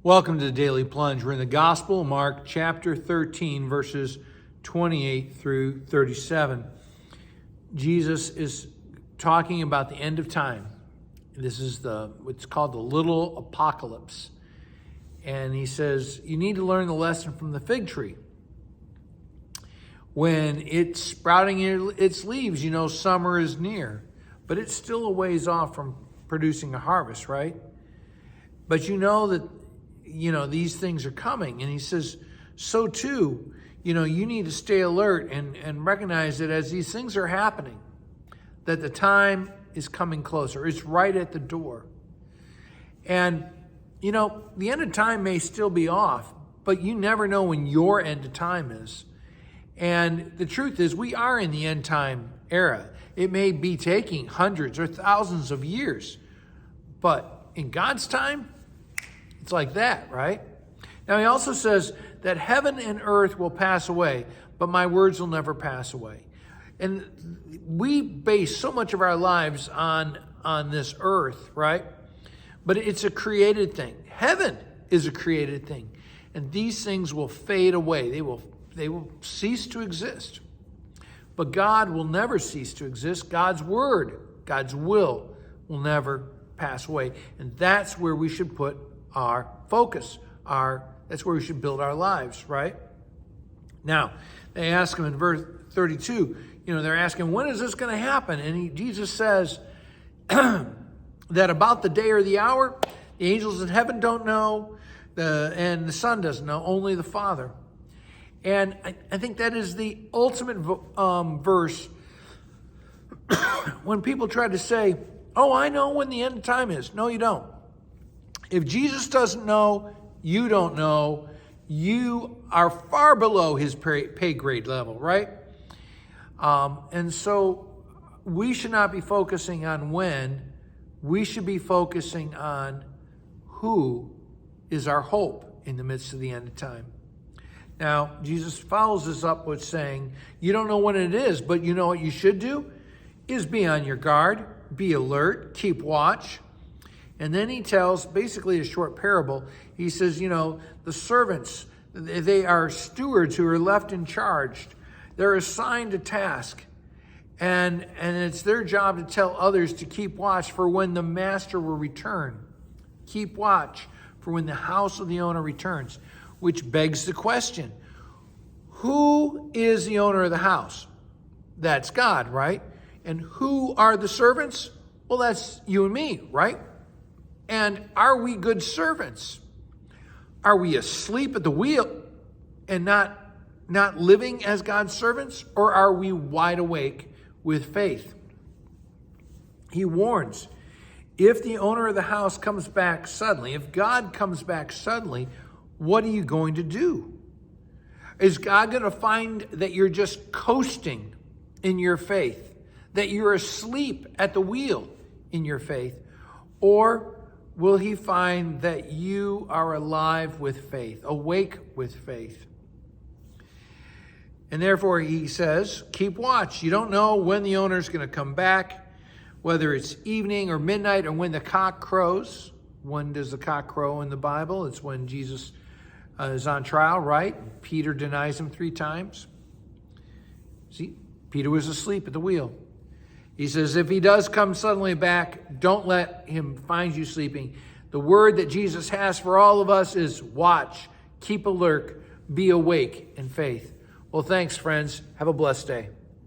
Welcome to the Daily Plunge. We're in the Gospel of Mark, chapter 13, verses 28 through 37. Jesus is talking about the end of time. This is what's called the little apocalypse. And he says, you need to learn the lesson from the fig tree. When it's sprouting its leaves, you know summer is near. But it's still a ways off from producing a harvest, right? But you know that these things are coming. And he says, so too, you need to stay alert and recognize that as these things are happening, that the time is coming closer. It's right at the door. And, the end of time may still be off, but you never know when your end of time is. And the truth is, we are in the end time era. It may be taking hundreds or thousands of years, but in God's time, it's like that, right? Now, he also says that heaven and earth will pass away, but my words will never pass away. And we base so much of our lives on this earth, right? But it's a created thing. Heaven is a created thing. And these things will fade away. They will cease to exist. But God will never cease to exist. God's word, God's will never pass away. And that's where we should put our focus. That's where we should build our lives, right? Now, they ask him in verse 32, they're asking, when is this going to happen? And Jesus says that about the day or the hour, the angels in heaven don't know, and the Son doesn't know, only the Father. And I think that is the ultimate verse when people try to say, oh, I know when the end of time is. No, you don't. If Jesus doesn't know, you don't know. You are far below his pay grade level, right? And so we should not be focusing on when. We should be focusing on who is our hope in the midst of the end of time. Now, Jesus follows this up with saying, you don't know when it is, but you know what you should do is be on your guard, be alert, keep watch. And then he tells basically a short parable. He says, the servants, they are stewards who are left in charge. They're assigned a task. And it's their job to tell others to keep watch for when the master will return. Keep watch for when the house of the owner returns. Which begs the question, who is the owner of the house? That's God, right? And who are the servants? Well, that's you and me, right? And are we good servants? Are we asleep at the wheel and not living as God's servants? Or are we wide awake with faith? He warns, if the owner of the house comes back suddenly, if God comes back suddenly, what are you going to do? Is God going to find that you're just coasting in your faith, that you're asleep at the wheel in your faith? Or will he find that you are alive with faith, awake with faith? And therefore, he says, keep watch. You don't know when the owner is going to come back, whether it's evening or midnight or when the cock crows. When does the cock crow in the Bible? It's when Jesus is on trial, right? Peter denies him 3 times. See, Peter was asleep at the wheel. He says, if he does come suddenly back, don't let him find you sleeping. The word that Jesus has for all of us is watch, keep alert, be awake in faith. Well, thanks, friends. Have a blessed day.